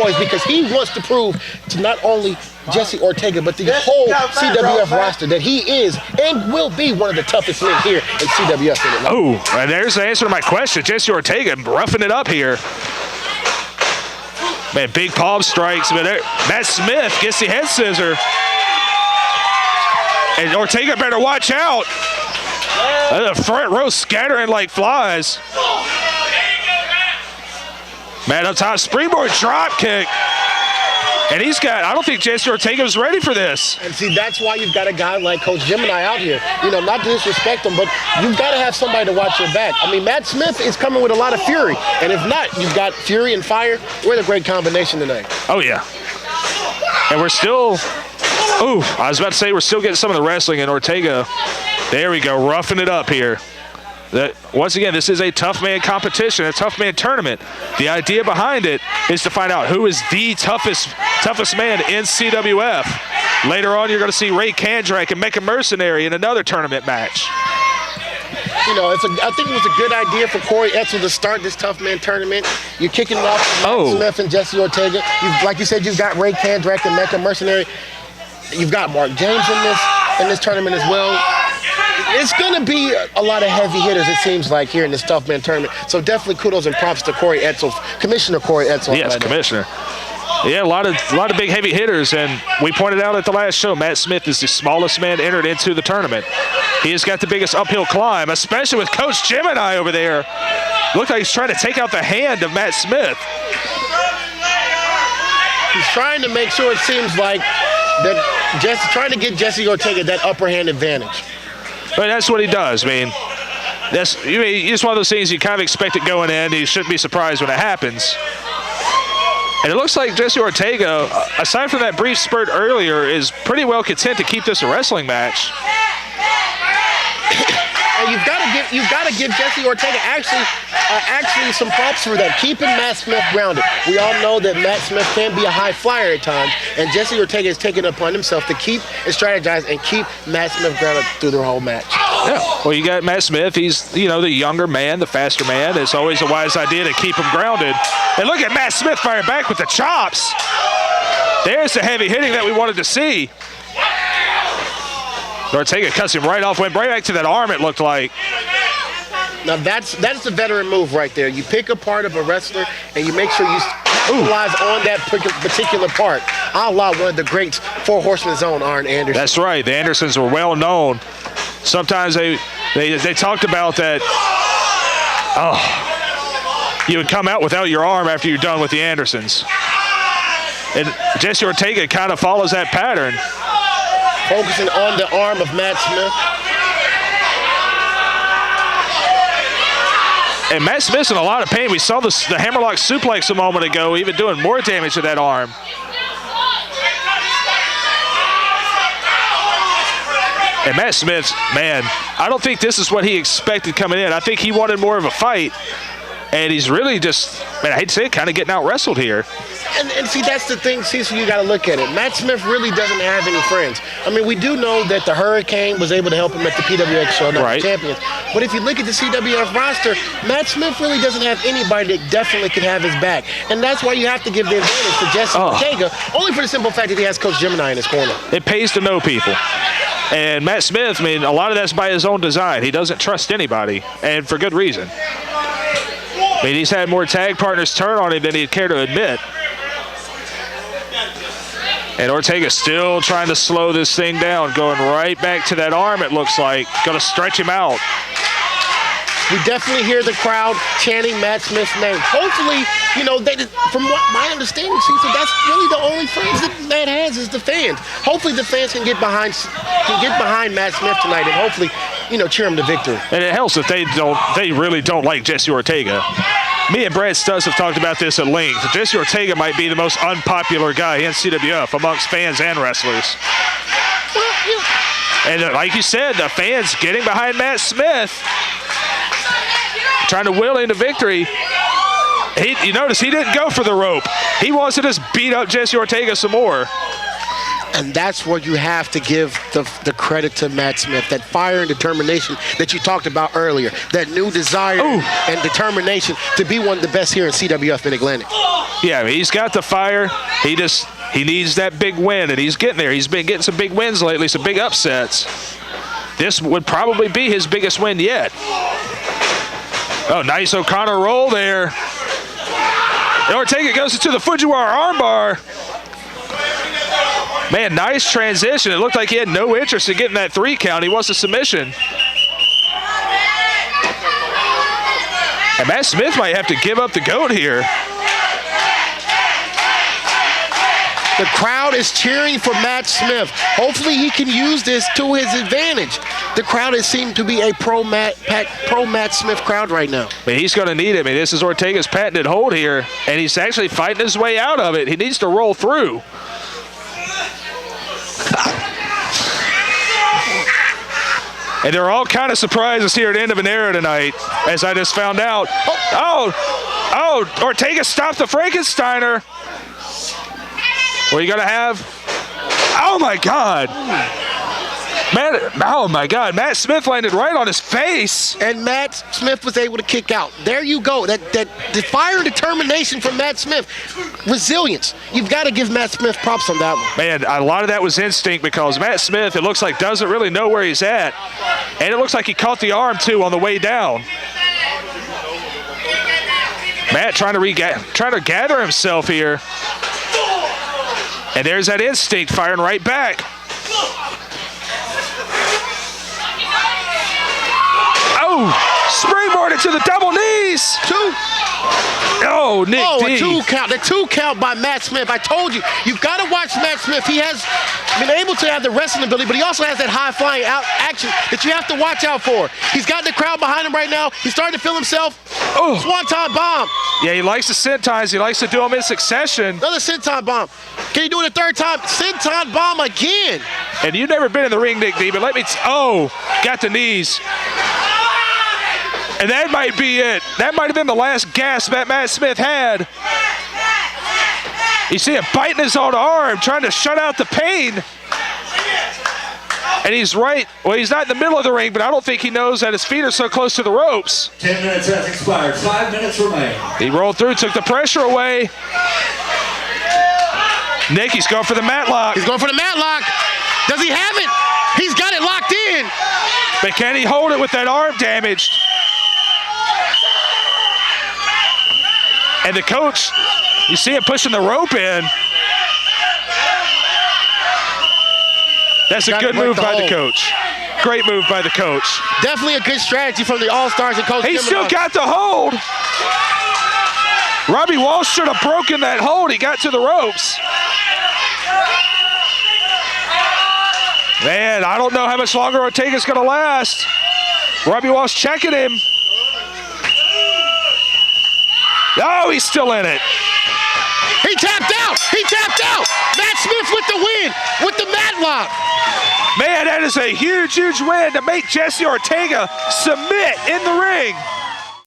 boys because he wants to prove to not only Jesse Ortega, but the whole CWF roster that he is and will be one of the toughest men here in CWF. Oh, and there's the answer to my question. Jesse Ortega roughing it up here. Man, big palm strikes. But Matt Smith gets the head scissor. And Ortega better watch out. The front row scattering like flies. Man up top, springboard drop kick. And he's got, I don't think Jesse Ortega was ready for this. And see, that's why you've got a guy like Coach Gemini out here. You know, not to disrespect him, but you've got to have somebody to watch your back. I mean, Matt Smith is coming with a lot of fury. And if not, you've got fury and fire. We're in a great combination tonight. Oh, yeah. And we're still, I was about to say we're still getting some of the wrestling in Ortega. There we go, roughing it up here. Once again, this is a tough man competition, a tough man tournament. The idea behind it is to find out who is the toughest man in CWF. Later on, you're going to see Kandrack and Mecha Mercenary in another tournament match. You know, I think it was a good idea for Corey Edsel to start this tough man tournament. You're kicking it off with Matt Smith and Jesse Ortega. Like you said, you've got Kandrack and Mecha Mercenary. You've got Mark James in this tournament as well. It's going to be a lot of heavy hitters, it seems like, here in this tough man tournament. So definitely kudos and props to Corey Edsel, Commissioner Corey Edsel. Yes, Commissioner. Yeah, a lot of big heavy hitters, and we pointed out at the last show, Matt Smith is the smallest man entered into the tournament. He has got the biggest uphill climb, especially with Coach Gemini over there. Looked like he's trying to take out the hand of Matt Smith. He's trying to make sure, it seems like, that trying to get Jesse Ortega that upper hand advantage. But that's what he does. I mean, it's one of those things you kind of expect it going in. You shouldn't be surprised when it happens. And it looks like Jesse Ortega, aside from that brief spurt earlier, is pretty well content to keep this a wrestling match. And you've got to give Jesse Ortega actually some props for that, keeping Matt Smith grounded. We all know that Matt Smith can be a high flyer at times, and Jesse Ortega has taken it upon himself to keep and strategize and keep Matt Smith grounded through the whole match. Yeah, well, you got Matt Smith. He's, the younger man, the faster man. It's always a wise idea to keep him grounded. And look at Matt Smith fire back with the chops. There's the heavy hitting that we wanted to see. Ortega cuts him right off, went right back to that arm, it looked like. Now that's the veteran move right there. You pick a part of a wrestler and you make sure you capitalize on that particular part. A la one of the greats, Four Horsemen Zone, Arn Anderson. That's right. The Andersons were well known. Sometimes they talked about that. You would come out without your arm after you're done with the Andersons. And Jesse Ortega kind of follows that pattern. Focusing on the arm of Matt Smith. And Matt Smith's in a lot of pain. We saw the hammerlock suplex a moment ago, even doing more damage to that arm. And Matt Smith, man, I don't think this is what he expected coming in. I think he wanted more of a fight. And he's really just, man, I hate to say it, kind of getting out-wrestled here. And see, that's the thing, Cecil, you got to look at it. Matt Smith really doesn't have any friends. I mean, we do know that the Hurricane was able to help him at the PWX show, not the champions. But if you look at the CWF roster, Matt Smith really doesn't have anybody that definitely could have his back. And that's why you have to give the advantage to Jesse Ortega, only for the simple fact that he has Coach Gemini in his corner. It pays to know people. And Matt Smith, I mean, a lot of that's by his own design. He doesn't trust anybody, and for good reason. I mean, he's had more tag partners turn on him than he'd care to admit. And Ortega's still trying to slow this thing down, going right back to that arm, it looks like. Going to stretch him out. We definitely hear the crowd chanting Matt Smith's name. Hopefully, from what my understanding, Cecil, that's really the only friends that Matt has is the fans. Hopefully the fans can get behind Matt Smith tonight and hopefully, cheer him to victory. And it helps if they really don't like Jesse Ortega. Me and Brad Stutts have talked about this at length. Jesse Ortega might be the most unpopular guy in CWF amongst fans and wrestlers. And like you said, the fans getting behind Matt Smith, trying to will him to victory. You notice he didn't go for the rope. He wants to just beat up Jesse Ortega some more. And that's where you have to give the credit to Matt Smith, that fire and determination that you talked about earlier, that new desire and determination to be one of the best here in CWF Mid-Atlantic. Yeah, I mean, he's got the fire. He needs that big win, and he's getting there. He's been getting some big wins lately, some big upsets. This would probably be his biggest win yet. Oh, nice O'Connor roll there. And Ortega goes into the Fujiwara armbar. Man, nice transition. It looked like he had no interest in getting that 3 count. He wants a submission. And Matt Smith might have to give up the GOAT here. The crowd is cheering for Matt Smith. Hopefully he can use this to his advantage. The crowd has seemed to be a pro Matt Smith crowd right now. But he's going to need it. I mean, this is Ortega's patented hold here, and he's actually fighting his way out of it. He needs to roll through. And there are all kind of surprises here at the end of an era tonight, as I just found out. Oh, Ortega stopped the Frankensteiner. What are you going to have? Oh, my God. Oh, my God. Matt Smith landed right on his face. And Matt Smith was able to kick out. There you go. That the fire and determination from Matt Smith. Resilience. You've got to give Matt Smith props on that one. Man, a lot of that was instinct because Matt Smith, it looks like, doesn't really know where he's at. And it looks like he caught the arm, too, on the way down. Matt trying to gather himself here. And there's that instinct firing right back. Oh, springboarded to the double knees. 2. Oh, Nick D. A 2 count. The 2 count by Matt Smith. I told you, you've got to watch Matt Smith. He has been able to have the wrestling ability, but he also has that high-flying action that you have to watch out for. He's got the crowd behind him right now. He's starting to feel himself. Oh, swanton bomb. Yeah, he likes the sentons. He likes to do them in succession. Another senton bomb. Can he do it a 3rd time? Senton bomb again. And you've never been in the ring, Nick D, but got the knees. And that might be it. That might have been the last gasp that Matt Smith had. You see him biting his own arm, trying to shut out the pain. And he's right. Well, he's not in the middle of the ring, but I don't think he knows that his feet are so close to the ropes. 10 minutes has expired. 5 minutes remain. He rolled through, took the pressure away. Nick, he's going for the matlock. He's going for the matlock. Does he have it? He's got it locked in. But can he hold it with that arm damaged? And the coach, you see him pushing the rope in. That's a good move by the coach. Great move by the coach. Definitely a good strategy from the All-Stars and Coach He Gemini. still got the hold. Robbie Walsh should have broken that hold. He got to the ropes. Man, I don't know how much longer Ortega's going to last. Robbie Walsh checking him. Oh, he's still in it. He tapped out. He tapped out. Matt Smith with the win, with the matlock. Man, that is a huge, huge win to make Jesse Ortega submit in the ring.